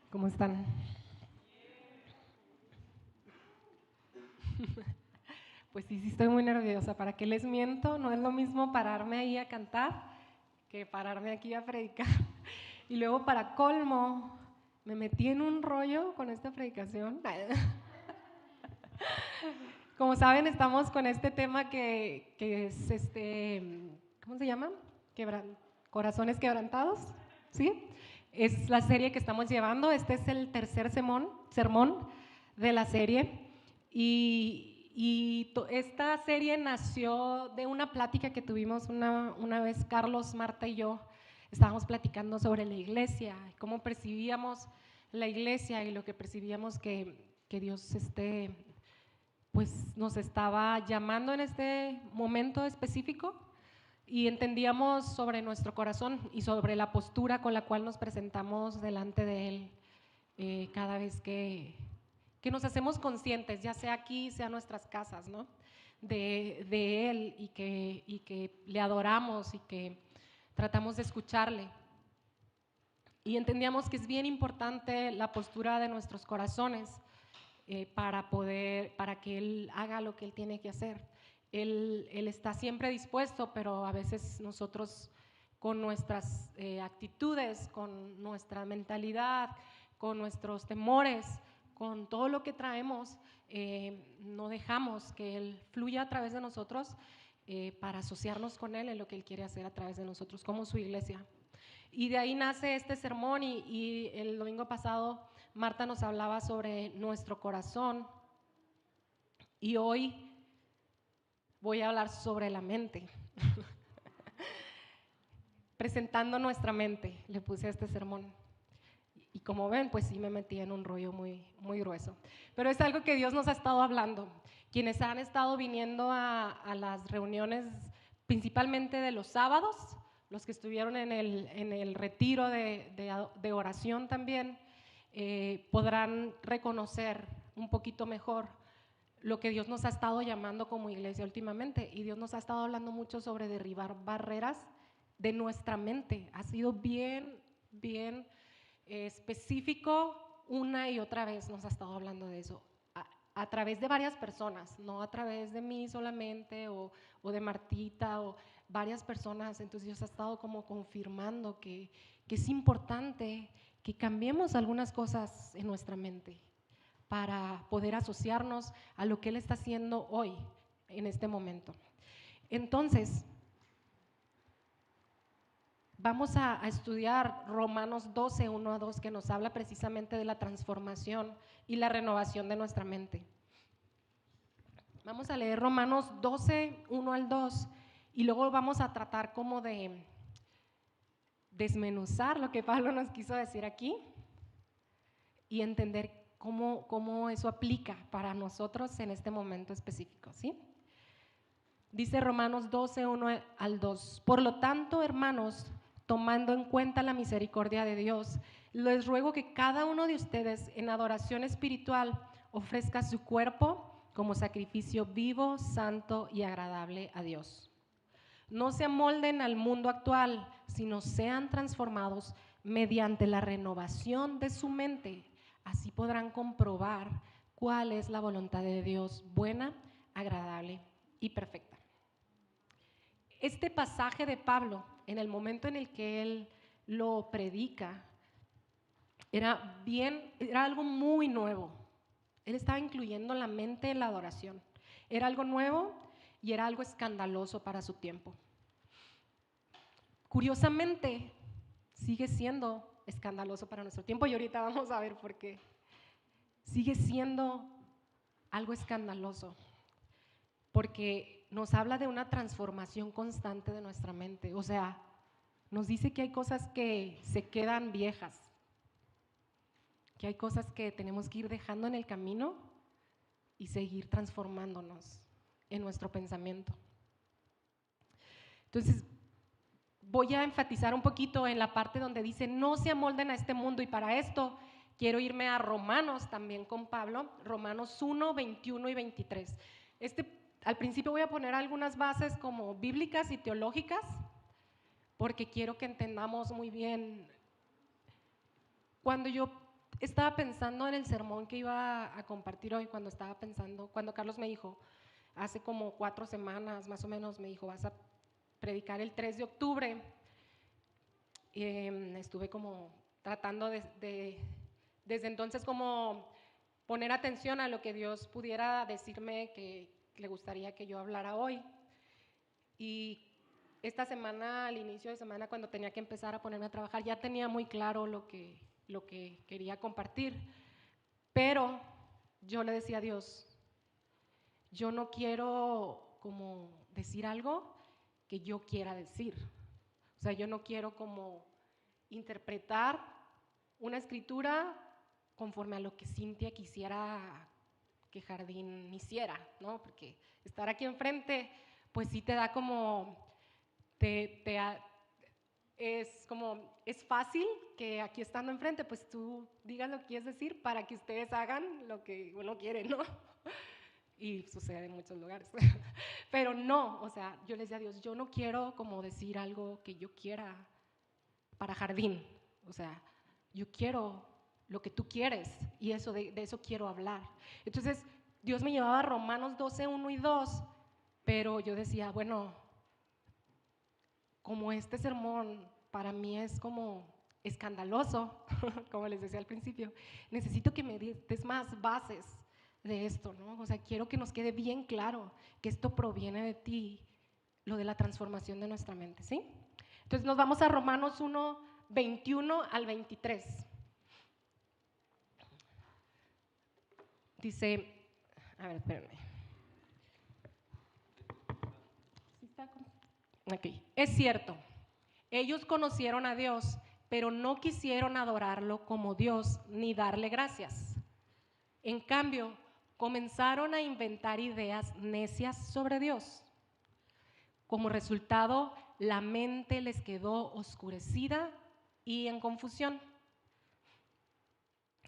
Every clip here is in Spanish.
¿Cómo están? Pues sí, estoy muy nerviosa. ¿Para qué les miento? No es lo mismo pararme ahí a cantar que pararme aquí a predicar. Y luego para colmo, me metí en un rollo con esta predicación. Como saben, estamos con este tema que es ¿cómo se llama? Corazones quebrantados, ¿sí? Es la serie que estamos llevando. Este es el tercer sermón de la serie. Esta serie nació de una plática que tuvimos una vez Carlos, Marta y yo. Estábamos platicando sobre la iglesia, cómo percibíamos la iglesia y lo que percibíamos que Dios pues nos estaba llamando en este momento específico, y entendíamos sobre nuestro corazón y sobre la postura con la cual nos presentamos delante de Él cada vez que nos hacemos conscientes, ya sea aquí, sea en nuestras casas, ¿no? de Él, y que le adoramos y que tratamos de escucharle. Y entendíamos que es bien importante la postura de nuestros corazones para que Él haga lo que Él tiene que hacer. Él está siempre dispuesto, pero a veces nosotros con nuestras actitudes, con nuestra mentalidad, con nuestros temores, con todo lo que traemos, no dejamos que Él fluya a través de nosotros para asociarnos con Él en lo que Él quiere hacer a través de nosotros como su iglesia. Y de ahí nace este sermón, y el domingo pasado Marta nos hablaba sobre nuestro corazón, y hoy voy a hablar sobre la mente. Presentando nuestra mente, le puse a este sermón. Y como ven, pues sí me metí en un rollo muy grueso. Pero es algo que Dios nos ha estado hablando. Quienes han estado viniendo a las reuniones, principalmente de los sábados, los que estuvieron en el retiro de oración también, podrán reconocer un poquito mejor lo que Dios nos ha estado llamando como iglesia últimamente. Y Dios nos ha estado hablando mucho sobre derribar barreras de nuestra mente. Ha sido bien específico, una y otra vez nos ha estado hablando de eso, a través de varias personas, no a través de mí solamente o de Martita o varias personas. Entonces Dios ha estado como confirmando que es importante que cambiemos algunas cosas en nuestra mente para poder asociarnos a lo que Él está haciendo hoy, en este momento. Entonces, vamos a estudiar Romanos 12, 1 a 2, que nos habla precisamente de la transformación y la renovación de nuestra mente. Vamos a leer Romanos 12, 1 al 2, y luego vamos a tratar como de desmenuzar lo que Pablo nos quiso decir aquí y entender cómo eso aplica para nosotros en este momento específico, ¿sí? Dice Romanos 12, 1 al 2. Por lo tanto, hermanos, tomando en cuenta la misericordia de Dios, les ruego que cada uno de ustedes en adoración espiritual ofrezca su cuerpo como sacrificio vivo, santo y agradable a Dios. No se amolden al mundo actual, sino sean transformados mediante la renovación de su mente. Así podrán comprobar cuál es la voluntad de Dios, buena, agradable y perfecta. Este pasaje de Pablo, en el momento en el que él lo predica, era algo muy nuevo. Él estaba incluyendo la mente en la adoración. Era algo nuevo y era algo escandaloso para su tiempo. Curiosamente, sigue siendo escandaloso para nuestro tiempo, y ahorita vamos a ver por qué. Sigue siendo algo escandaloso porque nos habla de una transformación constante de nuestra mente. O sea, nos dice que hay cosas que se quedan viejas, que hay cosas que tenemos que ir dejando en el camino y seguir transformándonos en nuestro pensamiento. Entonces, voy a enfatizar un poquito en la parte donde dice no se amolden a este mundo, y para esto quiero irme a Romanos también con Pablo, Romanos 1, 21 y 23. Al principio voy a poner algunas bases como bíblicas y teológicas, porque quiero que entendamos muy bien. Cuando yo estaba pensando en el sermón que iba a compartir hoy, cuando Carlos me dijo, hace como 4 semanas más o menos, me dijo, vas a predicar el 3 de octubre. Estuve como tratando desde entonces como poner atención a lo que Dios pudiera decirme que le gustaría que yo hablara hoy. Y esta semana, al inicio de semana, cuando tenía que empezar a ponerme a trabajar, ya tenía muy claro lo que quería compartir, pero yo le decía a Dios, yo no quiero como decir algo que yo quiera decir. O sea, yo no quiero como interpretar una escritura conforme a lo que Cintia quisiera que Jardín hiciera, ¿no? Porque estar aquí enfrente, pues sí te da como, es fácil que aquí estando enfrente, pues tú digas lo que quieres decir para que ustedes hagan lo que uno quiere, ¿no? Y sucede en muchos lugares. Pero no, o sea, yo les decía a Dios, yo no quiero como decir algo que yo quiera para Jardín, o sea, yo quiero lo que tú quieres y de eso quiero hablar. Entonces, Dios me llevaba a Romanos 12, 1 y 2, pero yo decía, bueno, como este sermón para mí es como escandaloso, como les decía al principio, necesito que me des más bases de esto, ¿no? O sea, quiero que nos quede bien claro que esto proviene de ti, lo de la transformación de nuestra mente, ¿sí? Entonces nos vamos a Romanos 1, 21 al 23. Dice, a ver, espérenme. Okay. Es cierto, ellos conocieron a Dios, pero no quisieron adorarlo como Dios ni darle gracias. En cambio, comenzaron a inventar ideas necias sobre Dios. Como resultado, la mente les quedó oscurecida y en confusión.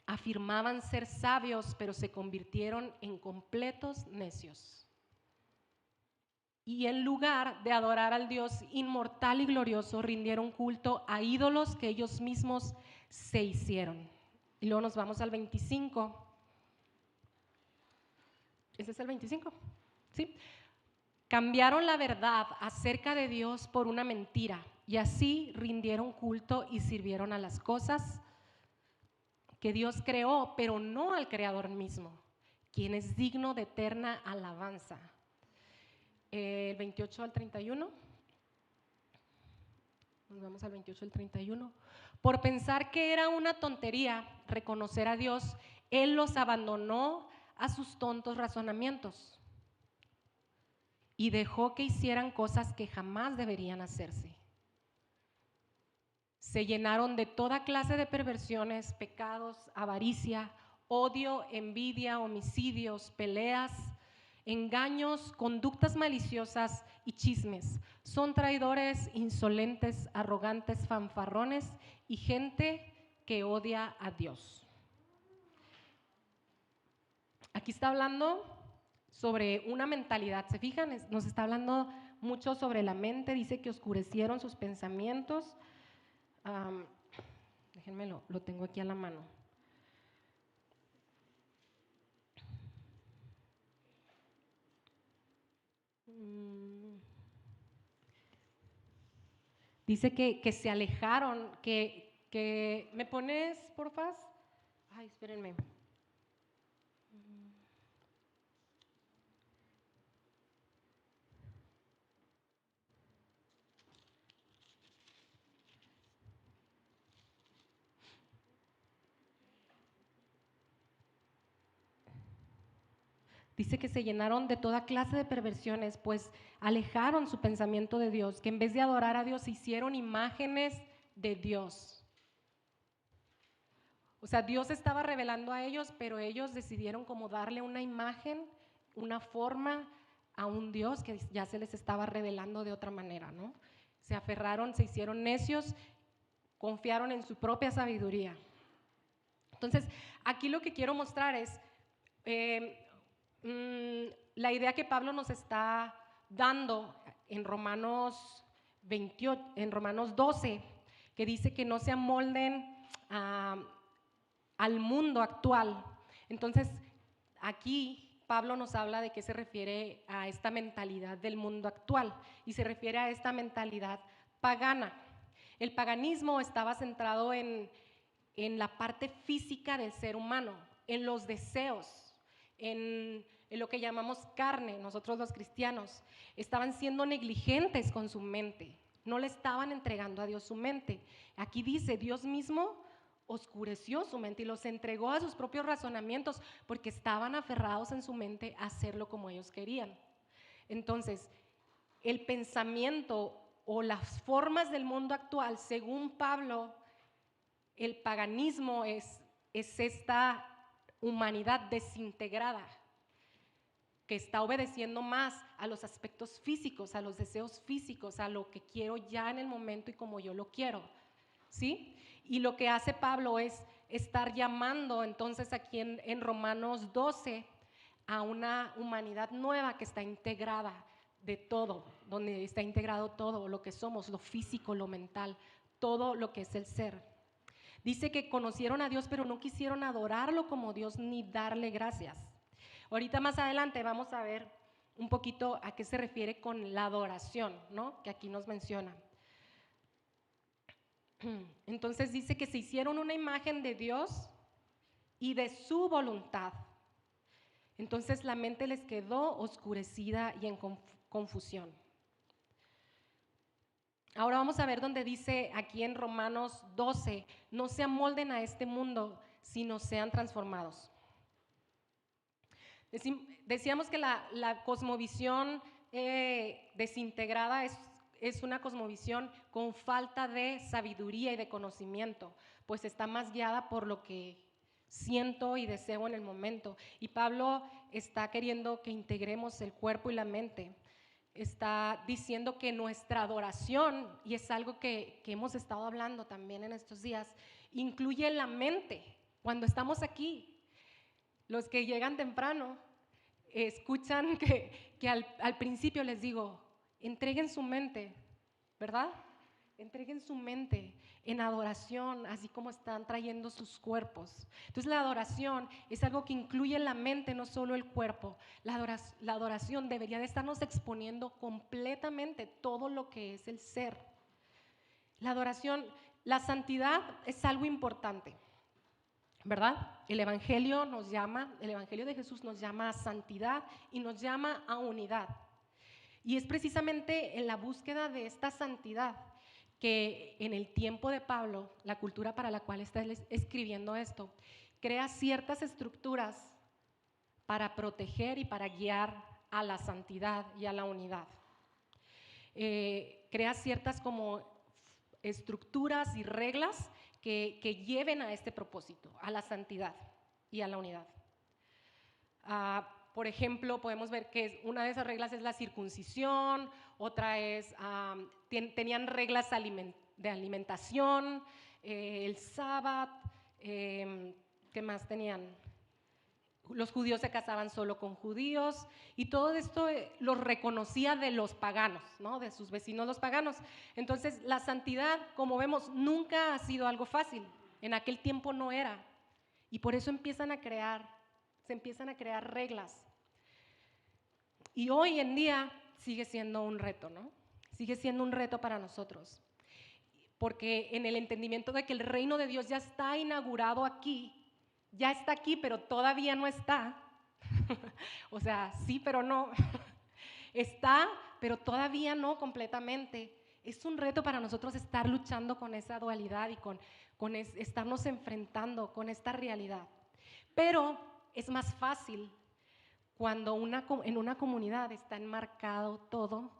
Afirmaban ser sabios, pero se convirtieron en completos necios. Y en lugar de adorar al Dios inmortal y glorioso, rindieron culto a ídolos que ellos mismos se hicieron. Y luego nos vamos al 25. ¿Ese es el 25? ¿Sí? Cambiaron la verdad acerca de Dios por una mentira y así rindieron culto y sirvieron a las cosas que Dios creó, pero no al Creador mismo, quien es digno de eterna alabanza. El 28 al 31. Nos vamos al 28 al 31. Por pensar que era una tontería reconocer a Dios, Él los abandonó a sus tontos razonamientos y dejó que hicieran cosas que jamás deberían hacerse. Se llenaron de toda clase de perversiones, pecados, avaricia, odio, envidia, homicidios, peleas, engaños, conductas maliciosas y chismes. Son traidores, insolentes, arrogantes, fanfarrones y gente que odia a Dios. Aquí está hablando sobre una mentalidad, ¿se fijan? Nos está hablando mucho sobre la mente, dice que oscurecieron sus pensamientos. Déjenme lo tengo aquí a la mano. Dice que se alejaron, que ¿me pones, porfas? Ay, espérenme. Dice que se llenaron de toda clase de perversiones, pues alejaron su pensamiento de Dios, que en vez de adorar a Dios hicieron imágenes de Dios. O sea, Dios estaba revelando a ellos, pero ellos decidieron como darle una imagen, una forma a un Dios que ya se les estaba revelando de otra manera, ¿no? Se aferraron, se hicieron necios, confiaron en su propia sabiduría. Entonces, aquí lo que quiero mostrar es la idea que Pablo nos está dando en Romanos 12, que dice que no se amolden al mundo actual. Entonces, aquí Pablo nos habla de qué se refiere a esta mentalidad del mundo actual y se refiere a esta mentalidad pagana. El paganismo estaba centrado en la parte física del ser humano, en los deseos, en lo que llamamos carne. Nosotros los cristianos estaban siendo negligentes con su mente, no le estaban entregando a Dios su mente. Aquí dice, Dios mismo oscureció su mente y los entregó a sus propios razonamientos porque estaban aferrados en su mente a hacerlo como ellos querían. Entonces, el pensamiento o las formas del mundo actual, según Pablo, el paganismo es esta humanidad desintegrada que está obedeciendo más a los aspectos físicos, a los deseos físicos, a lo que quiero ya en el momento y como yo lo quiero, ¿sí? Y lo que hace Pablo es estar llamando entonces aquí en Romanos 12 a una humanidad nueva que está integrada de todo, donde está integrado todo lo que somos, lo físico, lo mental, todo lo que es el ser. Dice que conocieron a Dios, pero no quisieron adorarlo como Dios ni darle gracias. Ahorita más adelante vamos a ver un poquito a qué se refiere con la adoración, ¿no? Que aquí nos menciona. Entonces dice que se hicieron una imagen de Dios y de su voluntad. Entonces la mente les quedó oscurecida y en confusión. Ahora vamos a ver donde dice aquí en Romanos 12, no se amolden a este mundo, sino sean transformados. Decíamos que la cosmovisión desintegrada es una cosmovisión con falta de sabiduría y de conocimiento, pues está más guiada por lo que siento y deseo en el momento. Y Pablo está queriendo que integremos el cuerpo y la mente. Está diciendo que nuestra adoración, y es algo que hemos estado hablando también en estos días, incluye la mente. Cuando estamos aquí, los que llegan temprano escuchan que al principio les digo, entreguen su mente, ¿verdad? Entreguen su mente en adoración, así como están trayendo sus cuerpos. Entonces la adoración es algo que incluye la mente, no solo el cuerpo. La adoración debería de estarnos exponiendo completamente todo lo que es el ser. La adoración, la santidad es algo importante, ¿verdad? El Evangelio de Jesús nos llama a santidad y nos llama a unidad. Y es precisamente en la búsqueda de esta santidad que en el tiempo de Pablo, la cultura para la cual está escribiendo esto, crea ciertas estructuras para proteger y para guiar a la santidad y a la unidad. Crea ciertas como estructuras y reglas que lleven a este propósito, a la santidad y a la unidad. Por ejemplo, podemos ver que una de esas reglas es la circuncisión, otra es, tenían reglas de alimentación, el sábado, ¿qué más tenían? Los judíos se casaban solo con judíos y todo esto los reconocía de los paganos, ¿no? De sus vecinos los paganos. Entonces la santidad, como vemos, nunca ha sido algo fácil, en aquel tiempo no era, y por eso se empiezan a crear reglas. Y hoy en día sigue siendo un reto, ¿no? Sigue siendo un reto para nosotros, porque en el entendimiento de que el reino de Dios ya está inaugurado aquí, ya está aquí, pero todavía no está. O sea, sí, pero no. Está, pero todavía no completamente. Es un reto para nosotros estar luchando con esa dualidad y con estarnos enfrentando con esta realidad. Pero es más fácil cuando en una comunidad está enmarcado todo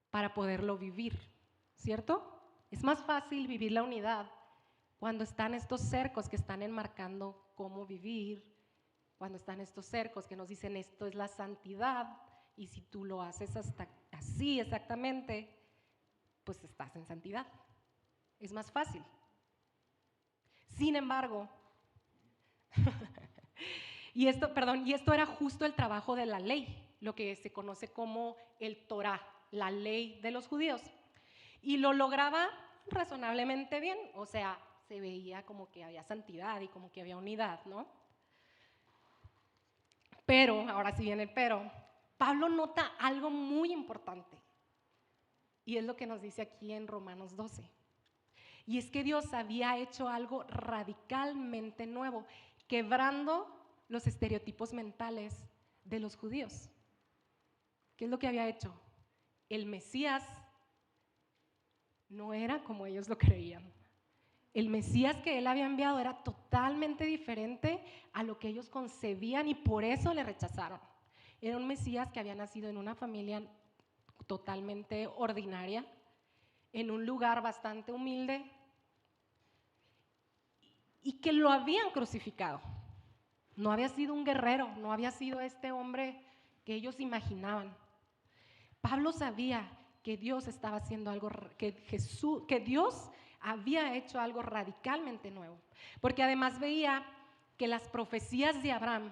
para poderlo vivir, ¿cierto? Es más fácil vivir la unidad cuando están estos cercos que están enmarcando cómo vivir, cuando están estos cercos que nos dicen esto es la santidad y si tú lo haces hasta así exactamente, pues estás en santidad. Es más fácil. Sin embargo, y esto era justo el trabajo de la ley, lo que se conoce como el Torá, la ley de los judíos, y lo lograba razonablemente bien, o sea, se veía como que había santidad y como que había unidad, ¿no? Pero, ahora sí viene el pero, Pablo nota algo muy importante y es lo que nos dice aquí en Romanos 12. Y es que Dios había hecho algo radicalmente nuevo, quebrando los estereotipos mentales de los judíos. ¿Qué es lo que había hecho? El Mesías no era como ellos lo creían. El Mesías que él había enviado era totalmente diferente a lo que ellos concebían y por eso le rechazaron. Era un Mesías que había nacido en una familia totalmente ordinaria, en un lugar bastante humilde y que lo habían crucificado. No había sido un guerrero, no había sido este hombre que ellos imaginaban. Pablo sabía que Dios estaba haciendo algo, que Dios había hecho algo radicalmente nuevo, porque además veía que las profecías de Abraham,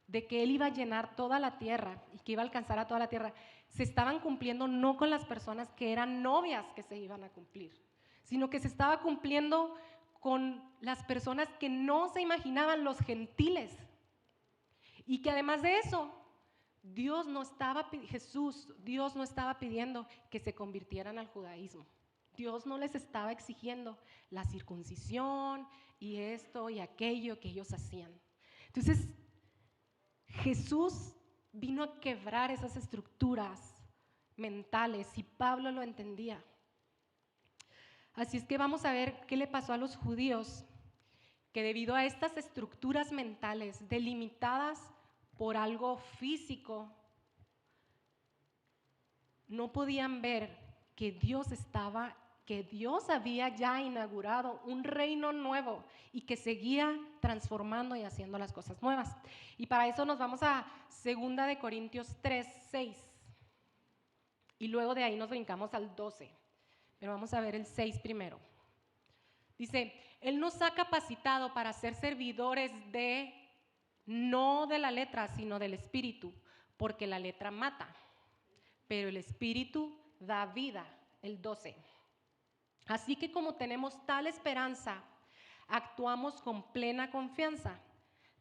de que él iba a llenar toda la tierra y que iba a alcanzar a toda la tierra, se estaban cumpliendo no con las personas que eran novias que se iban a cumplir, sino que se estaba cumpliendo con las personas que no se imaginaban, los gentiles. Y que además de eso, Dios no estaba pidiendo que se convirtieran al judaísmo. Dios no les estaba exigiendo la circuncisión y esto y aquello que ellos hacían. Entonces, Jesús vino a quebrar esas estructuras mentales y Pablo lo entendía. Así es que vamos a ver qué le pasó a los judíos, que debido a estas estructuras mentales delimitadas por algo físico, no podían ver que Dios había ya inaugurado un reino nuevo y que seguía transformando y haciendo las cosas nuevas. Y para eso nos vamos a 2 de Corintios 3:6 y luego de ahí nos brincamos al 12, pero vamos a ver el 6 primero. Dice, Él nos ha capacitado para ser servidores no de la letra, sino del Espíritu, porque la letra mata, pero el Espíritu da vida, el 12. Así que como tenemos tal esperanza, actuamos con plena confianza.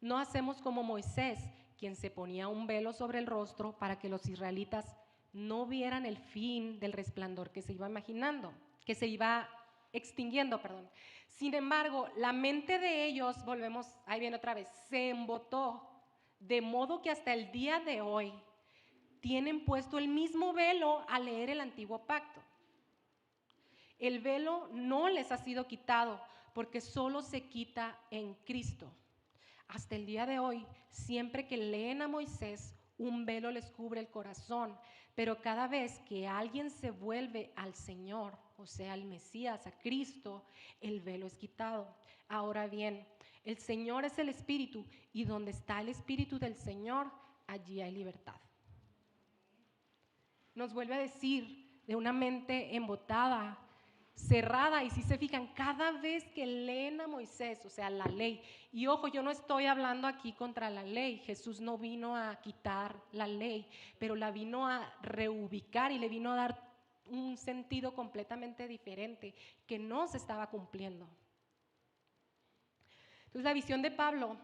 No hacemos como Moisés, quien se ponía un velo sobre el rostro para que los israelitas no vieran el fin del resplandor que se iba extinguiendo. Sin embargo, la mente de ellos, ahí viene otra vez, se embotó, de modo que hasta el día de hoy tienen puesto el mismo velo al leer el antiguo pacto. El velo no les ha sido quitado porque solo se quita en Cristo. Hasta el día de hoy, siempre que leen a Moisés, un velo les cubre el corazón, pero cada vez que alguien se vuelve al Señor, o sea, al Mesías, a Cristo, el velo es quitado. Ahora bien, el Señor es el Espíritu y donde está el Espíritu del Señor, allí hay libertad. Nos vuelve a decir de una mente embotada, cerrada, y si se fijan, cada vez que leen a Moisés, o sea, la ley, y ojo, yo no estoy hablando aquí contra la ley, Jesús no vino a quitar la ley, pero la vino a reubicar y le vino a dar un sentido completamente diferente que no se estaba cumpliendo. Entonces, la visión de Pablo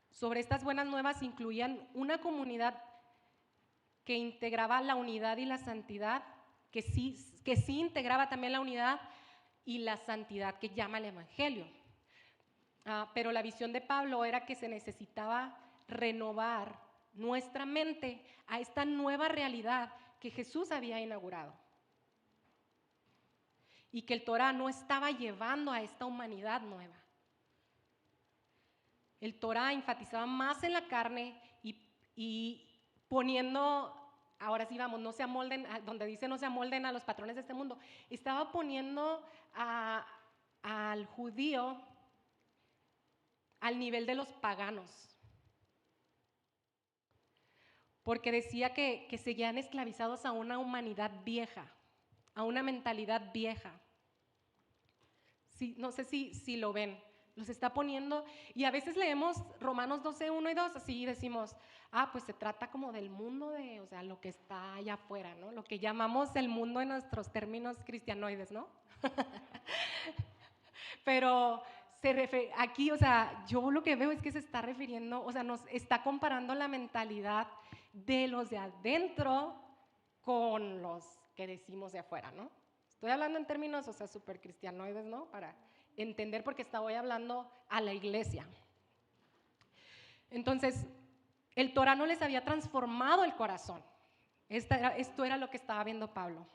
sobre estas buenas nuevas incluían una comunidad que integraba la unidad y la santidad, que sí integraba también la unidad y la santidad que llama el Evangelio. Pero la visión de Pablo era que se necesitaba renovar nuestra mente a esta nueva realidad que Jesús había inaugurado. Y que el Torá no estaba llevando a esta humanidad nueva. El Torá enfatizaba más en la carne y poniendo, ahora sí vamos, no se amolden, donde dice no se amolden a los patrones de este mundo, estaba poniendo al judío al nivel de los paganos, porque decía que seguían esclavizados a una humanidad vieja, a una mentalidad vieja. Sí, no sé si lo ven, los está poniendo, y a veces leemos Romanos 12, 1 y 2, así decimos, pues se trata como del mundo o sea, lo que está allá afuera, ¿no? Lo que llamamos el mundo en nuestros términos cristianoides, ¿no? Pero aquí, o sea, yo lo que veo es que se está refiriendo, o sea, nos está comparando la mentalidad de los de adentro con los que decimos de afuera, ¿no? Estoy hablando en términos, o sea, súper cristianoides, ¿no? Para entender, porque estaba hablando a la iglesia. Entonces, el Torah no les había transformado el corazón. Esto era lo que estaba viendo Pablo.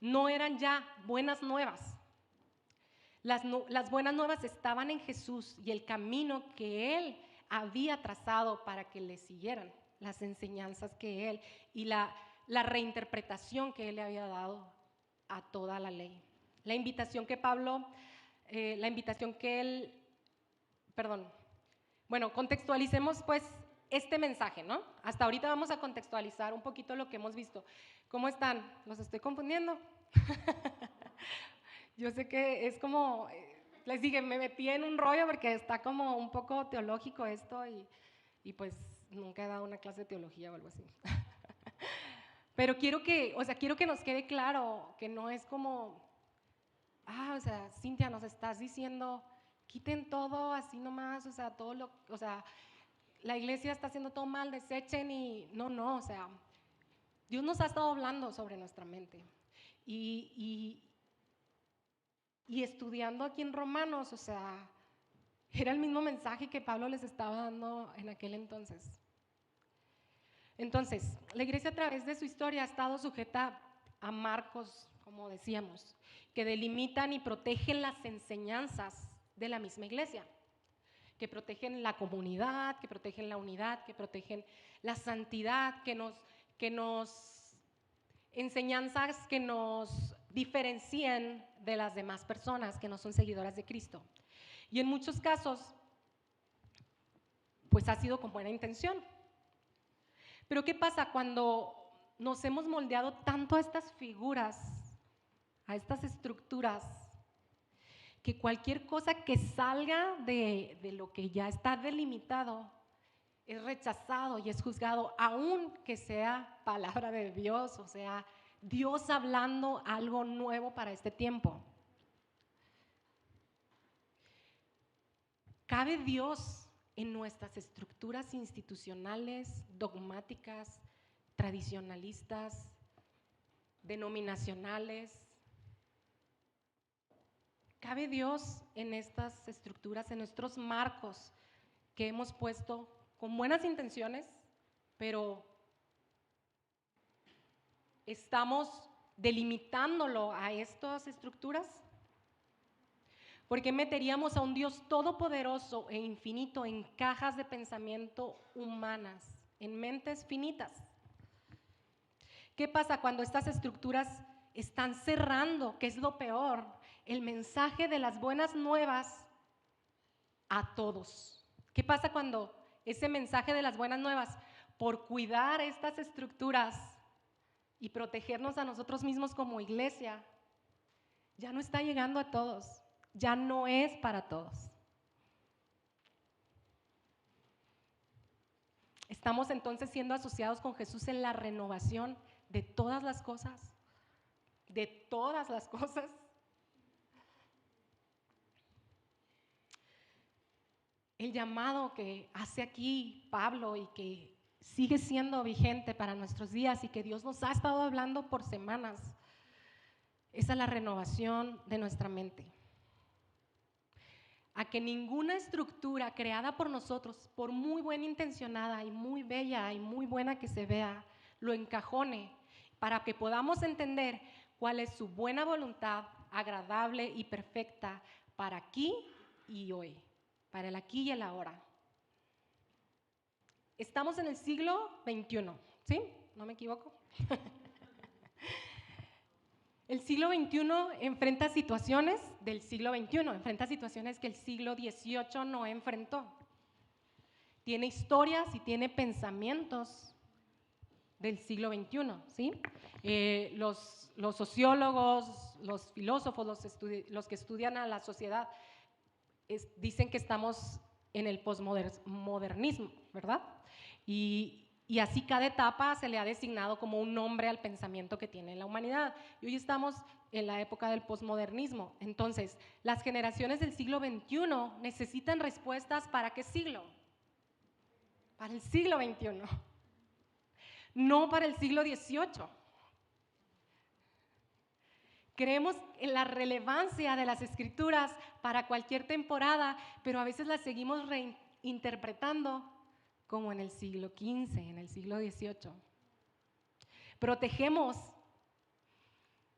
No eran ya buenas nuevas. Las buenas nuevas estaban en Jesús y el camino que Él había trazado para que le siguieran, las enseñanzas que Él y la reinterpretación que Él le había dado a toda la ley. La invitación que bueno, contextualicemos pues este mensaje, ¿no? Hasta ahorita vamos a contextualizar un poquito lo que hemos visto. ¿Cómo están? ¿Los estoy confundiendo? Yo sé que es como, les dije, me metí en un rollo porque está como un poco teológico esto y pues nunca he dado una clase de teología o algo así. Pero quiero que nos quede claro que no es como, o sea, Cintia, nos estás diciendo, quiten todo así nomás, o sea, la iglesia está haciendo todo mal, desechen y no, o sea, Dios nos ha estado hablando sobre nuestra mente y estudiando aquí en Romanos, o sea, era el mismo mensaje que Pablo les estaba dando en aquel entonces. Entonces, la iglesia a través de su historia ha estado sujeta a marcos, como decíamos, que delimitan y protegen las enseñanzas de la misma iglesia, que protegen la comunidad, que protegen la unidad, que protegen la santidad, enseñanzas que nos diferencien de las demás personas que no son seguidoras de Cristo. Y en muchos casos, pues ha sido con buena intención. Pero ¿qué pasa cuando nos hemos moldeado tanto a estas figuras, a estas estructuras, que cualquier cosa que salga de lo que ya está delimitado es rechazado y es juzgado, aun que sea palabra de Dios, o sea, Dios hablando algo nuevo para este tiempo? ¿Cabe Dios en nuestras estructuras institucionales, dogmáticas, tradicionalistas, denominacionales? ¿Cabe Dios en estas estructuras, en nuestros marcos que hemos puesto con buenas intenciones, pero estamos delimitándolo a estas estructuras? ¿Por qué meteríamos a un Dios todopoderoso e infinito en cajas de pensamiento humanas, en mentes finitas? ¿Qué pasa cuando estas estructuras están cerrando, que es lo peor, el mensaje de las buenas nuevas a todos? ¿Qué pasa cuando ese mensaje de las buenas nuevas, por cuidar estas estructuras y protegernos a nosotros mismos como iglesia, ya no está llegando a todos? Ya no es para todos. ¿Estamos entonces siendo asociados con Jesús en la renovación de todas las cosas? ¿De todas las cosas? El llamado que hace aquí Pablo y que sigue siendo vigente para nuestros días y que Dios nos ha estado hablando por semanas, es a la renovación de nuestra mente. A que ninguna estructura creada por nosotros, por muy buena intencionada y muy bella y muy buena que se vea, lo encajone para que podamos entender cuál es su buena voluntad, agradable y perfecta para aquí y hoy, para el aquí y el ahora. Estamos en el siglo XXI, ¿sí? ¿No me equivoco? El siglo XXI enfrenta situaciones del siglo XXI, enfrenta situaciones que el siglo XVIII no enfrentó. Tiene historias y tiene pensamientos del siglo XXI, ¿sí? Los sociólogos, los filósofos, los que estudian a la sociedad, dicen que estamos en el posmodernismo, ¿verdad? Y así cada etapa se le ha designado como un nombre al pensamiento que tiene la humanidad. Y hoy estamos en la época del posmodernismo. Entonces, las generaciones del siglo XXI necesitan respuestas ¿para qué siglo? Para el siglo XXI, no para el siglo XVIII. Creemos en la relevancia de las Escrituras para cualquier temporada, pero a veces las seguimos reinterpretando como en el siglo XV, en el siglo XVIII. Protegemos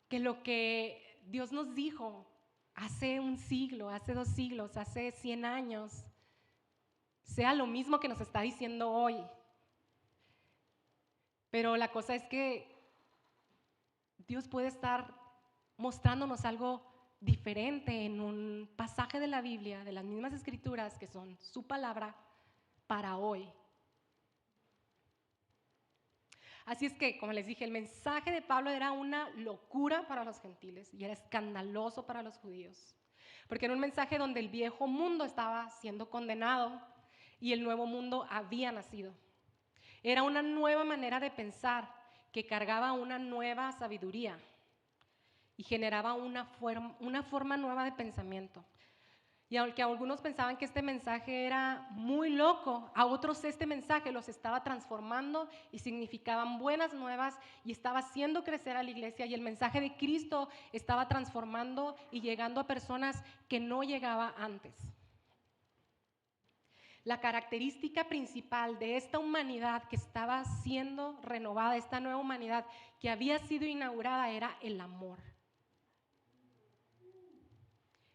que lo que Dios nos dijo hace un siglo, hace 2 siglos, hace 100 años, sea lo mismo que nos está diciendo hoy. Pero la cosa es que Dios puede estar mostrándonos algo diferente en un pasaje de la Biblia, de las mismas Escrituras, que son su palabra, para hoy. Así es que, como les dije, el mensaje de Pablo era una locura para los gentiles y era escandaloso para los judíos, porque era un mensaje donde el viejo mundo estaba siendo condenado y el nuevo mundo había nacido. Era una nueva manera de pensar que cargaba una nueva sabiduría y generaba una forma nueva de pensamiento. Y aunque algunos pensaban que este mensaje era muy loco, a otros este mensaje los estaba transformando y significaban buenas nuevas y estaba haciendo crecer a la iglesia, y el mensaje de Cristo estaba transformando y llegando a personas que no llegaba antes. La característica principal de esta humanidad que estaba siendo renovada, esta nueva humanidad que había sido inaugurada, era el amor.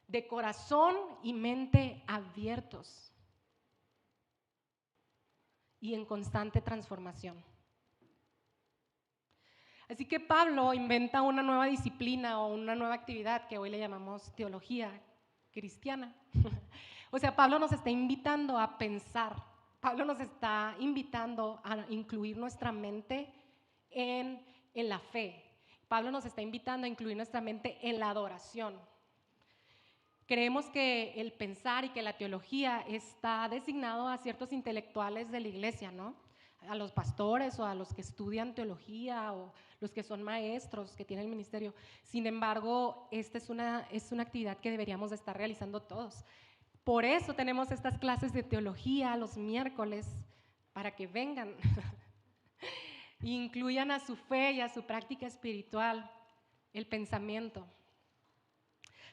De corazón y mente abiertos y en constante transformación. Así que Pablo inventa una nueva disciplina o una nueva actividad que hoy le llamamos teología cristiana. O sea, Pablo nos está invitando a pensar, Pablo nos está invitando a incluir nuestra mente en la fe. Pablo nos está invitando a incluir nuestra mente en la adoración. Creemos que el pensar y que la teología está designado a ciertos intelectuales de la iglesia, ¿no? A los pastores o a los que estudian teología o los que son maestros, que tienen el ministerio. Sin embargo, esta es una actividad que deberíamos de estar realizando todos. Por eso tenemos estas clases de teología los miércoles, para que vengan e incluyan a su fe y a su práctica espiritual el pensamiento.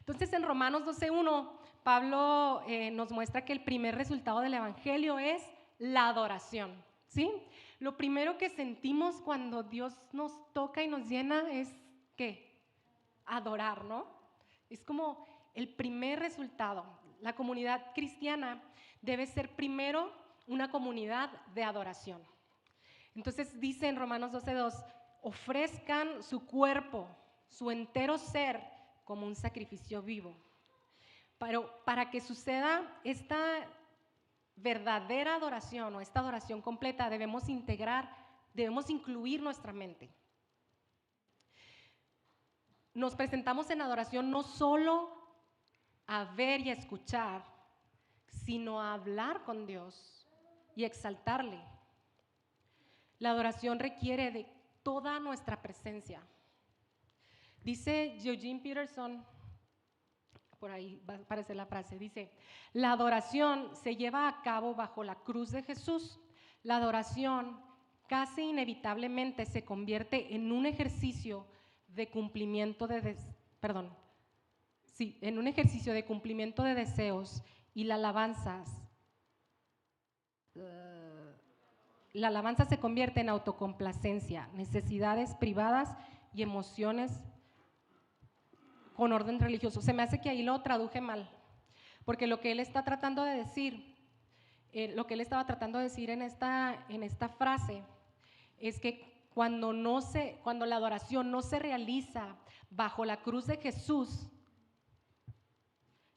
Entonces, en Romanos 12:1, Pablo nos muestra que el primer resultado del evangelio es la adoración, ¿sí? Lo primero que sentimos cuando Dios nos toca y nos llena es, ¿qué? Adorar, ¿no? Es como el primer resultado. La comunidad cristiana debe ser primero una comunidad de adoración. Entonces dice en Romanos 12:2, ofrezcan su cuerpo, su entero ser, como un sacrificio vivo. Pero para que suceda esta verdadera adoración o esta adoración completa, debemos incluir nuestra mente. Nos presentamos en adoración no solo a ver y a escuchar, sino a hablar con Dios y exaltarle. La adoración requiere de toda nuestra presencia. Dice Eugene Peterson, por ahí va a aparecer la frase, dice: la adoración se lleva a cabo bajo la cruz de Jesús. La adoración casi inevitablemente se convierte en un ejercicio de cumplimiento en un ejercicio de cumplimiento de deseos, y la alabanza se convierte en autocomplacencia, necesidades privadas y emociones con orden religioso. Se me hace que ahí lo traduje mal, porque lo que él está tratando de decir, en esta frase, es que cuando la adoración no se realiza bajo la cruz de Jesús,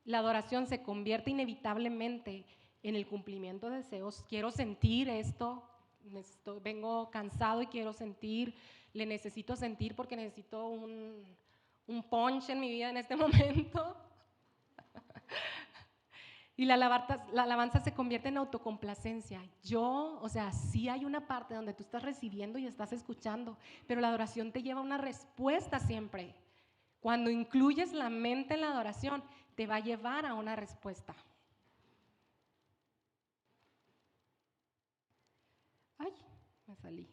la adoración se convierte inevitablemente en el cumplimiento de deseos. Quiero sentir esto, vengo cansado y quiero sentir, le necesito sentir porque necesito un punch en mi vida en este momento. Y la alabanza se convierte en autocomplacencia. Sí hay una parte donde tú estás recibiendo y estás escuchando, pero la adoración te lleva a una respuesta siempre. Cuando incluyes la mente en la adoración, te va a llevar a una respuesta. Ay, me salí.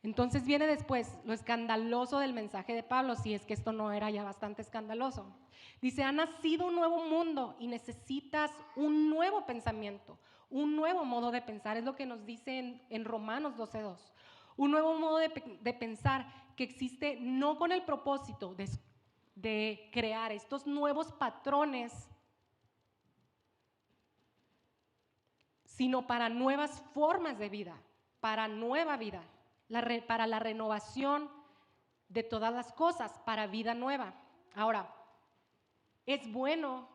Entonces viene después lo escandaloso del mensaje de Pablo, si es que esto no era ya bastante escandaloso. Dice, ha nacido un nuevo mundo y necesitas un nuevo pensamiento, un nuevo modo de pensar. Es lo que nos dice en Romanos 12:2. Un nuevo modo de pensar que existe no con el propósito de crear estos nuevos patrones, sino para nuevas formas de vida, para nueva vida. Para la renovación de todas las cosas, para vida nueva. Ahora, es bueno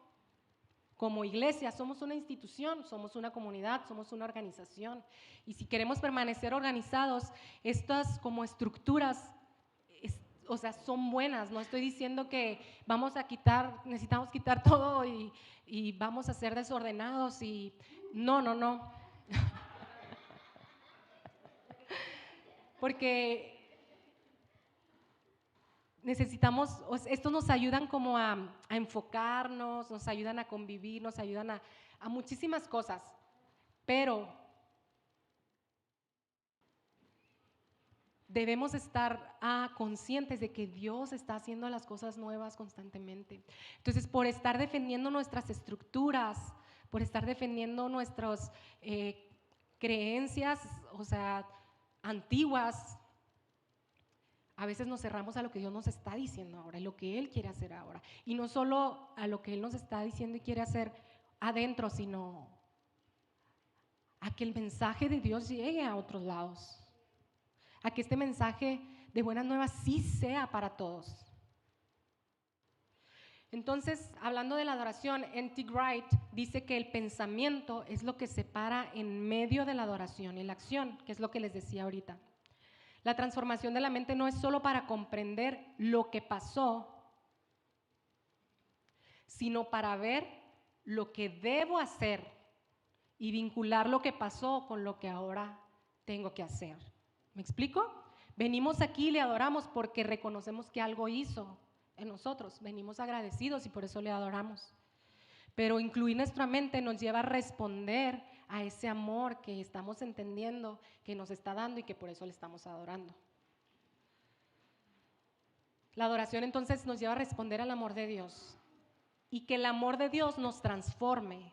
como iglesia, somos una institución, somos una comunidad, somos una organización, y si queremos permanecer organizados, estas como estructuras, o sea, son buenas. No estoy diciendo que necesitamos quitar todo y vamos a ser desordenados y no. Porque necesitamos, estos nos ayudan como a enfocarnos, nos ayudan a convivir, nos ayudan a muchísimas cosas, pero debemos estar conscientes de que Dios está haciendo las cosas nuevas constantemente. Entonces, por estar defendiendo nuestras estructuras, por estar defendiendo nuestras creencias, o sea, antiguas, a veces nos cerramos a lo que Dios nos está diciendo ahora y lo que Él quiere hacer ahora. Y no solo a lo que Él nos está diciendo y quiere hacer adentro, sino a que el mensaje de Dios llegue a otros lados. A que este mensaje de buenas nuevas sí sea para todos. Entonces, hablando de la adoración, N.T. Wright dice que el pensamiento es lo que se para en medio de la adoración y la acción, que es lo que les decía ahorita. La transformación de la mente no es solo para comprender lo que pasó, sino para ver lo que debo hacer y vincular lo que pasó con lo que ahora tengo que hacer. ¿Me explico? Venimos aquí y le adoramos porque reconocemos que algo hizo en nosotros. Venimos agradecidos y por eso le adoramos. Pero incluir nuestra mente nos lleva a responder a ese amor que estamos entendiendo, que nos está dando y que por eso le estamos adorando. La adoración entonces nos lleva a responder al amor de Dios y que el amor de Dios nos transforme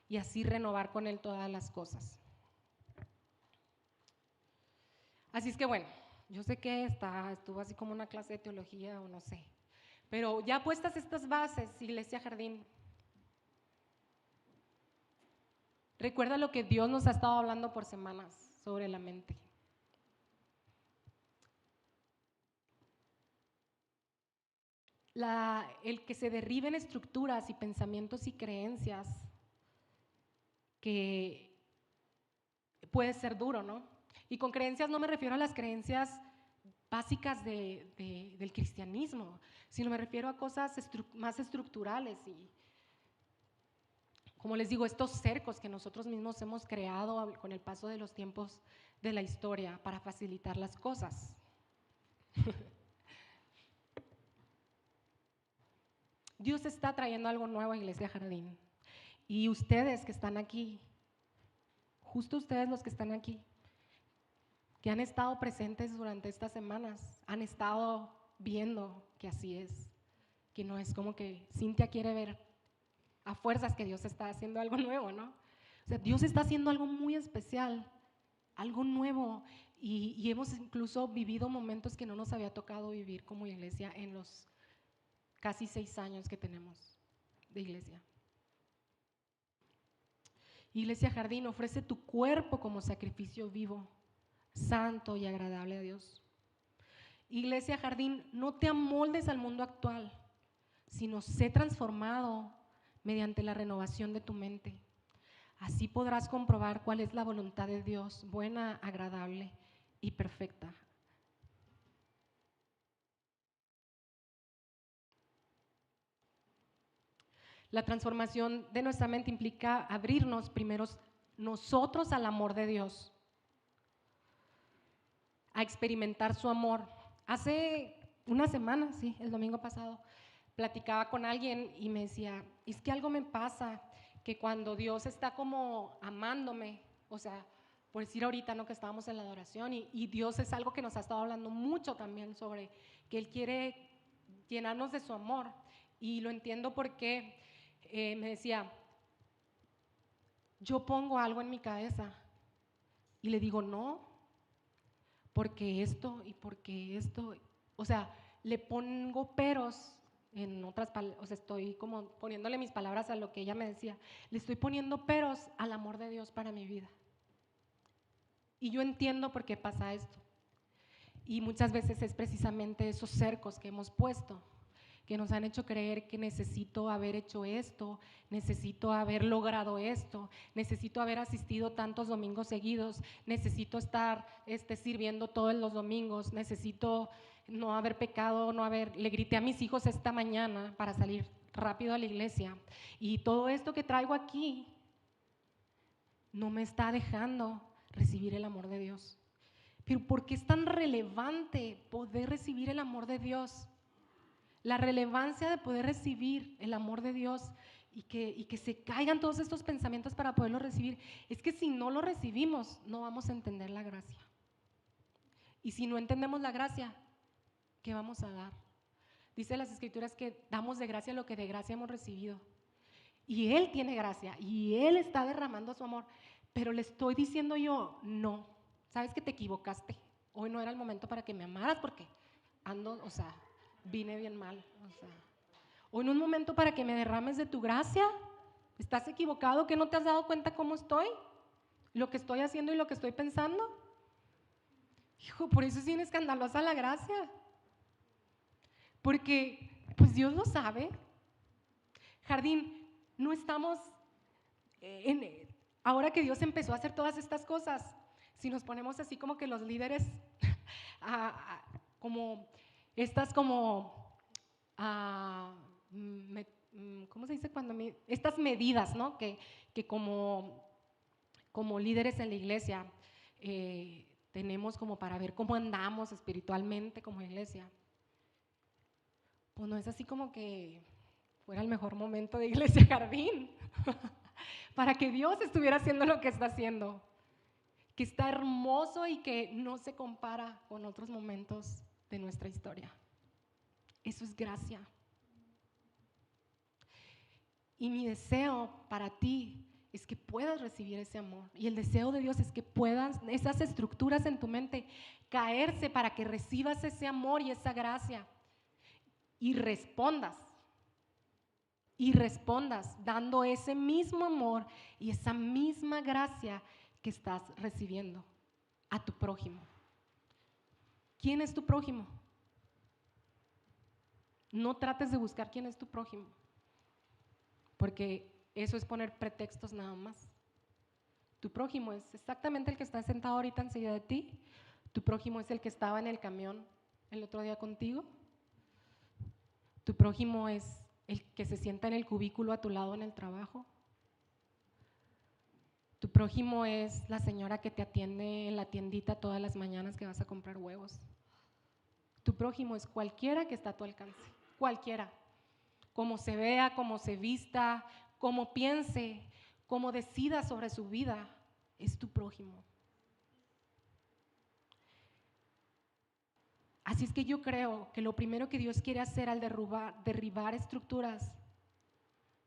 y así renovar con Él todas las cosas. Así es que bueno, yo sé que estuvo así como una clase de teología o no sé, pero ya puestas estas bases, Iglesia Jardín, recuerda lo que Dios nos ha estado hablando por semanas sobre la mente. El que se derriben estructuras y pensamientos y creencias que puede ser duro, ¿no? Y con creencias no me refiero a las creencias básicas del cristianismo, sino me refiero a cosas más estructurales y, como les digo, estos cercos que nosotros mismos hemos creado con el paso de los tiempos de la historia para facilitar las cosas. Dios está trayendo algo nuevo a Iglesia Jardín. Y ustedes que están aquí, justo ustedes los que están aquí, que han estado presentes durante estas semanas, han estado viendo que así es, que no es como que Cintia quiere ver a fuerzas que Dios está haciendo algo nuevo, ¿no? O sea, Dios está haciendo algo muy especial, algo nuevo, y hemos incluso vivido momentos que no nos había tocado vivir como iglesia en los casi 6 años que tenemos de iglesia. Iglesia Jardín, ofrece tu cuerpo como sacrificio vivo, santo y agradable a Dios. Iglesia Jardín, no te amoldes al mundo actual, sino sé transformado mediante la renovación de tu mente. Así podrás comprobar cuál es la voluntad de Dios, buena, agradable y perfecta. La transformación de nuestra mente implica abrirnos primero nosotros al amor de Dios, a experimentar su amor. Hace una semana, sí, el domingo pasado, platicaba con alguien y me decía, es que algo me pasa, que cuando Dios está como amándome, o sea, por decir ahorita, ¿no? Que estábamos en la adoración y Dios es algo que nos ha estado hablando mucho también sobre que Él quiere llenarnos de su amor, y lo entiendo porque me decía, yo pongo algo en mi cabeza y le digo no, porque esto y porque esto, o sea, le pongo peros en otras palabras, o sea, estoy como poniéndole mis palabras a lo que ella me decía, le estoy poniendo peros al amor de Dios para mi vida. Y yo entiendo por qué pasa esto. Y muchas veces es precisamente esos cercos que hemos puesto, que nos han hecho creer que necesito haber hecho esto, necesito haber logrado esto, necesito haber asistido tantos domingos seguidos, necesito estar sirviendo todos los domingos, necesito no haber pecado, le grité a mis hijos esta mañana para salir rápido a la iglesia, y todo esto que traigo aquí no me está dejando recibir el amor de Dios. Pero ¿por qué es tan relevante poder recibir el amor de Dios? La relevancia de poder recibir el amor de Dios y que se caigan todos estos pensamientos para poderlo recibir, es que si no lo recibimos, no vamos a entender la gracia. Y si no entendemos la gracia, ¿qué vamos a dar? Dice las Escrituras que damos de gracia lo que de gracia hemos recibido. Y Él tiene gracia y Él está derramando su amor, pero le estoy diciendo yo, no, sabes que te equivocaste. Hoy no era el momento para que me amaras porque ando, o sea, vine bien mal. O sea, hoy no es un momento para que me derrames de tu gracia. ¿Estás equivocado que no te has dado cuenta cómo estoy? Lo que estoy haciendo y lo que estoy pensando. Hijo, por eso es bien escandalosa la gracia. Porque, pues Dios lo sabe. Jardín, no estamos ahora que Dios empezó a hacer todas estas cosas, si nos ponemos así como que los líderes, como estas como, ¿cómo se dice cuando? Estas medidas, ¿no? Que como líderes en la iglesia tenemos como para ver cómo andamos espiritualmente como iglesia. Pues no es así como que fuera el mejor momento de Iglesia Jardín para que Dios estuviera haciendo lo que está haciendo, que está hermoso y que no se compara con otros momentos de nuestra historia. Eso es gracia. Y mi deseo para ti es que puedas recibir ese amor. Y el deseo de Dios es que puedas, esas estructuras en tu mente, caerse para que recibas ese amor y esa gracia. Y respondas dando ese mismo amor y esa misma gracia que estás recibiendo a tu prójimo. ¿Quién es tu prójimo? No trates de buscar quién es tu prójimo, porque eso es poner pretextos nada más. Tu prójimo es exactamente el que está sentado ahorita enseguida de ti. Tu prójimo es el que estaba en el camión el otro día contigo. Tu prójimo es el que se sienta en el cubículo a tu lado en el trabajo. Tu prójimo es la señora que te atiende en la tiendita todas las mañanas que vas a comprar huevos. Tu prójimo es cualquiera que está a tu alcance, cualquiera. Como se vea, como se vista, como piense, como decida sobre su vida, es tu prójimo. Así es que yo creo que lo primero que Dios quiere hacer al derribar estructuras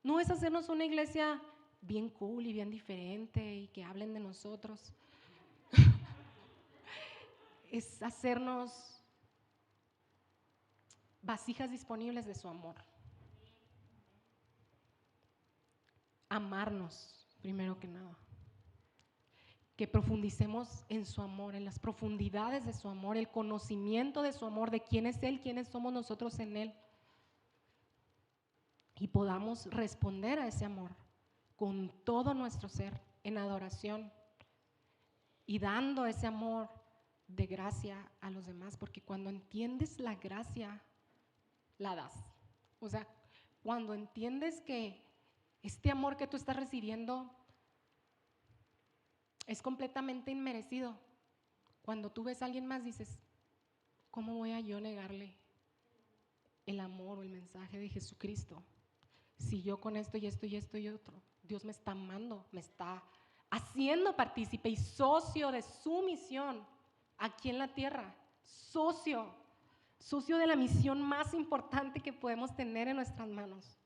no es hacernos una iglesia bien cool y bien diferente y que hablen de nosotros. Es hacernos vasijas disponibles de su amor. Amarnos, primero que nada. Que profundicemos en su amor, en las profundidades de su amor, el conocimiento de su amor, de quién es Él, quiénes somos nosotros en Él. Y podamos responder a ese amor con todo nuestro ser, en adoración y dando ese amor de gracia a los demás, porque cuando entiendes la gracia, la das. O sea, cuando entiendes que este amor que tú estás recibiendo es completamente inmerecido, cuando tú ves a alguien más dices, ¿cómo voy a yo negarle el amor o el mensaje de Jesucristo. Si yo con esto y esto y esto y otro, Dios me está amando, me está haciendo partícipe y socio de su misión aquí en la tierra, socio de la misión más importante que podemos tener en nuestras manos.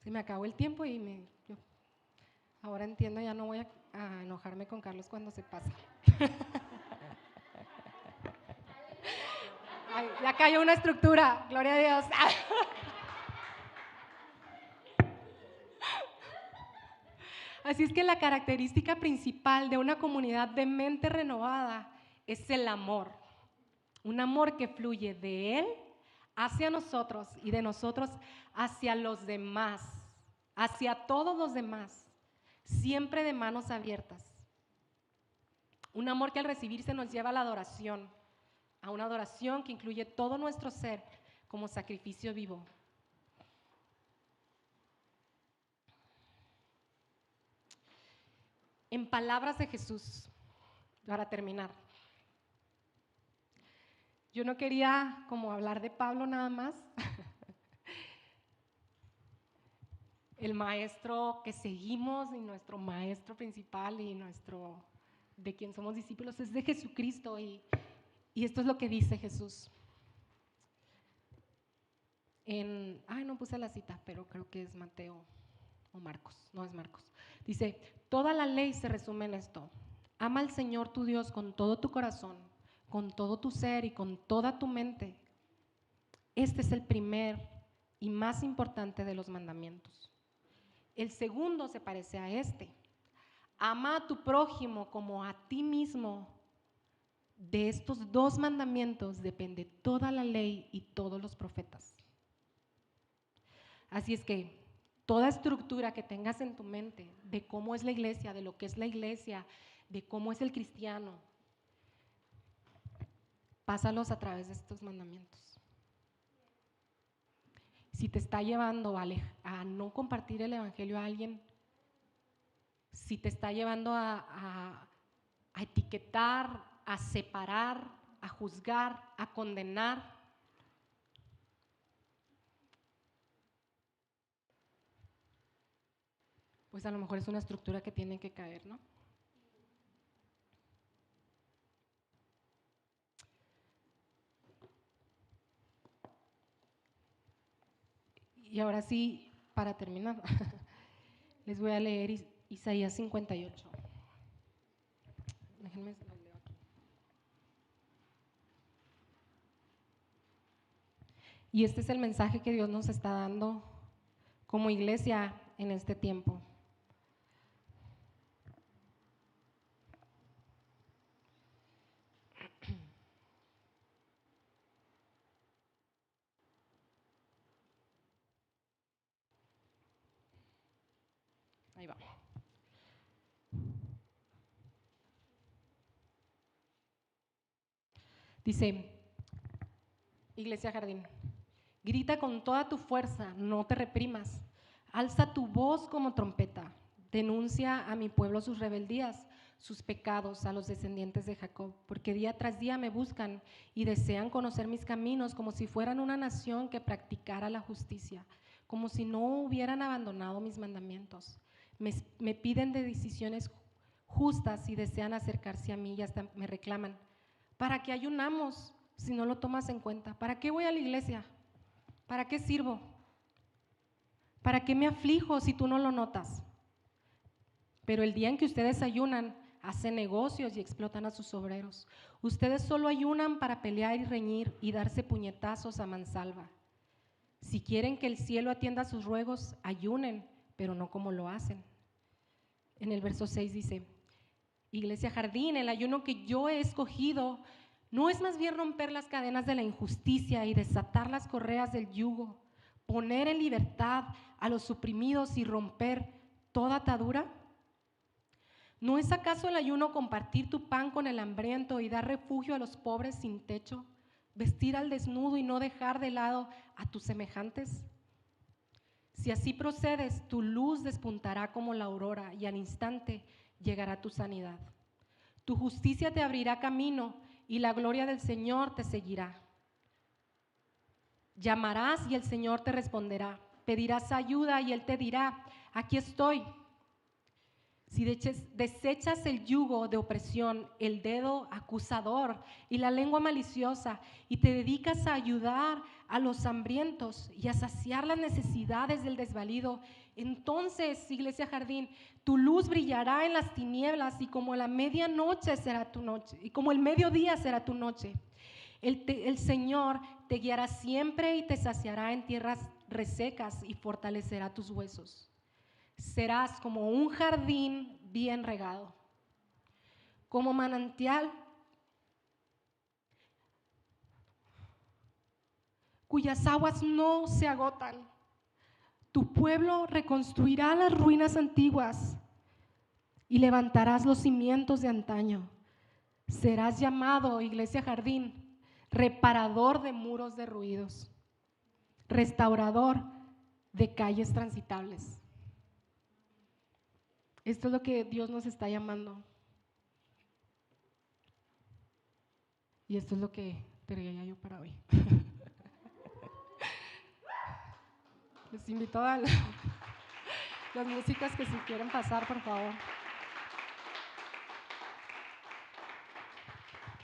Se me acabó el tiempo y yo ahora entiendo, ya no voy a enojarme con Carlos cuando se pasa. Ay, ya cayó una estructura, gloria a Dios. Así es que la característica principal de una comunidad de mente renovada es el amor. Un amor que fluye de Él hacia nosotros y de nosotros hacia los demás, hacia todos los demás, siempre de manos abiertas. Un amor que al recibirse nos lleva a la adoración, a una adoración que incluye todo nuestro ser como sacrificio vivo. En palabras de Jesús, para terminar, yo no quería como hablar de Pablo nada más, el maestro que seguimos y nuestro maestro principal y de quien somos discípulos es de Jesucristo y esto es lo que dice Jesús. No puse la cita, pero creo que es Mateo o Marcos, no es Marcos. Dice, toda la ley se resume en esto: ama al Señor tu Dios con todo tu corazón, con todo tu ser y con toda tu mente. Este es el primer y más importante de los mandamientos. El segundo se parece a este: ama a tu prójimo como a ti mismo. De estos dos mandamientos depende toda la ley y todos los profetas. Así es que toda estructura que tengas en tu mente de cómo es la iglesia, de lo que es la iglesia, de cómo es el cristiano, pásalos a través de estos mandamientos. Si te está llevando a no compartir el evangelio a alguien, si te está llevando a etiquetar, a separar, a juzgar, a condenar, pues a lo mejor es una estructura que tiene que caer, ¿no? Y ahora sí, para terminar, les voy a leer Isaías 58. Déjenme lo leo aquí. Y este es el mensaje que Dios nos está dando como iglesia en este tiempo. Ahí va. Dice, Iglesia Jardín, grita con toda tu fuerza, no te reprimas. Alza tu voz como trompeta. Denuncia a mi pueblo sus rebeldías, sus pecados a los descendientes de Jacob, porque día tras día me buscan y desean conocer mis caminos como si fueran una nación que practicara la justicia, como si no hubieran abandonado mis mandamientos. Me piden de decisiones justas y desean acercarse a mí y hasta me reclaman: ¿para qué ayunamos si no lo tomas en cuenta? ¿Para qué voy a la iglesia? ¿Para qué sirvo? ¿Para qué me aflijo si tú no lo notas? Pero el día en que ustedes ayunan, hacen negocios y explotan a sus obreros. Ustedes solo ayunan para pelear y reñir y darse puñetazos a mansalva. Si quieren que el cielo atienda sus ruegos, ayunen, pero no como lo hacen. En el verso 6 dice, Iglesia Jardín, el ayuno que yo he escogido no es más bien romper las cadenas de la injusticia y desatar las correas del yugo, poner en libertad a los oprimidos y romper toda atadura. ¿No es acaso el ayuno compartir tu pan con el hambriento y dar refugio a los pobres sin techo, vestir al desnudo y no dejar de lado a tus semejantes? Si así procedes, tu luz despuntará como la aurora y al instante llegará tu sanidad. Tu justicia te abrirá camino y la gloria del Señor te seguirá. Llamarás y el Señor te responderá. Pedirás ayuda y Él te dirá, aquí estoy. Si desechas el yugo de opresión, el dedo acusador y la lengua maliciosa, y te dedicas a ayudar a los hambrientos y a saciar las necesidades del desvalido, entonces, Iglesia Jardín, tu luz brillará en las tinieblas, y como la medianoche será tu noche, y como el mediodía será tu noche. El Señor te guiará siempre y te saciará en tierras resecas y fortalecerá tus huesos. Serás como un jardín bien regado, como manantial cuyas aguas no se agotan. Tu pueblo reconstruirá las ruinas antiguas y levantarás los cimientos de antaño. Serás llamado, Iglesia Jardín, reparador de muros derruidos, restaurador de calles transitables. Esto es lo que Dios nos está llamando. Y esto es lo que traía yo para hoy. Les invito a las músicas que si quieren pasar, por favor.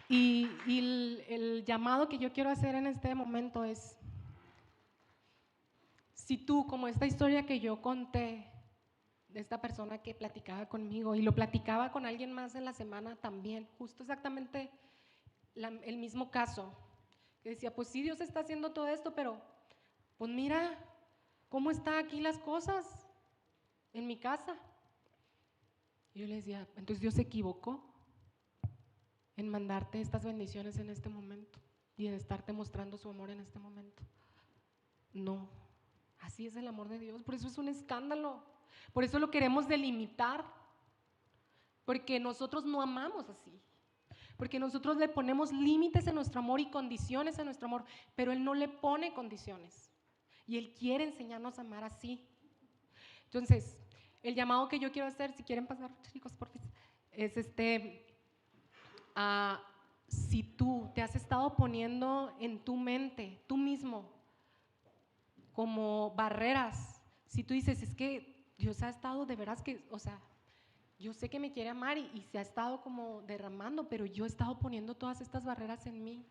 Y el llamado que yo quiero hacer en este momento es, si tú, como esta historia que yo conté, de esta persona que platicaba conmigo y lo platicaba con alguien más en la semana también, justo exactamente el mismo caso, que decía, pues sí, Dios está haciendo todo esto, pero pues mira cómo están aquí las cosas en mi casa. Y yo le decía, entonces Dios se equivocó en mandarte estas bendiciones en este momento y en estarte mostrando su amor en este momento. No, así es el amor de Dios, por eso es un escándalo. Por eso lo queremos delimitar, porque nosotros no amamos así, porque nosotros le ponemos límites en nuestro amor y condiciones en nuestro amor, pero Él no le pone condiciones y Él quiere enseñarnos a amar así. Entonces, el llamado que yo quiero hacer, si quieren pasar, chicos, por favor, es si tú te has estado poniendo en tu mente, tú mismo, como barreras, si tú dices, es que Dios ha estado de veras que, o sea, yo sé que me quiere amar y se ha estado como derramando, pero yo he estado poniendo todas estas barreras en mí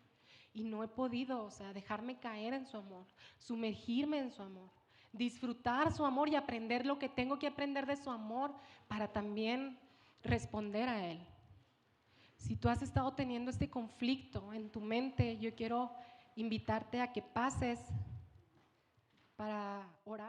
y no he podido, o sea, dejarme caer en su amor, sumergirme en su amor, disfrutar su amor y aprender lo que tengo que aprender de su amor para también responder a Él. Si tú has estado teniendo este conflicto en tu mente, yo quiero invitarte a que pases para orar.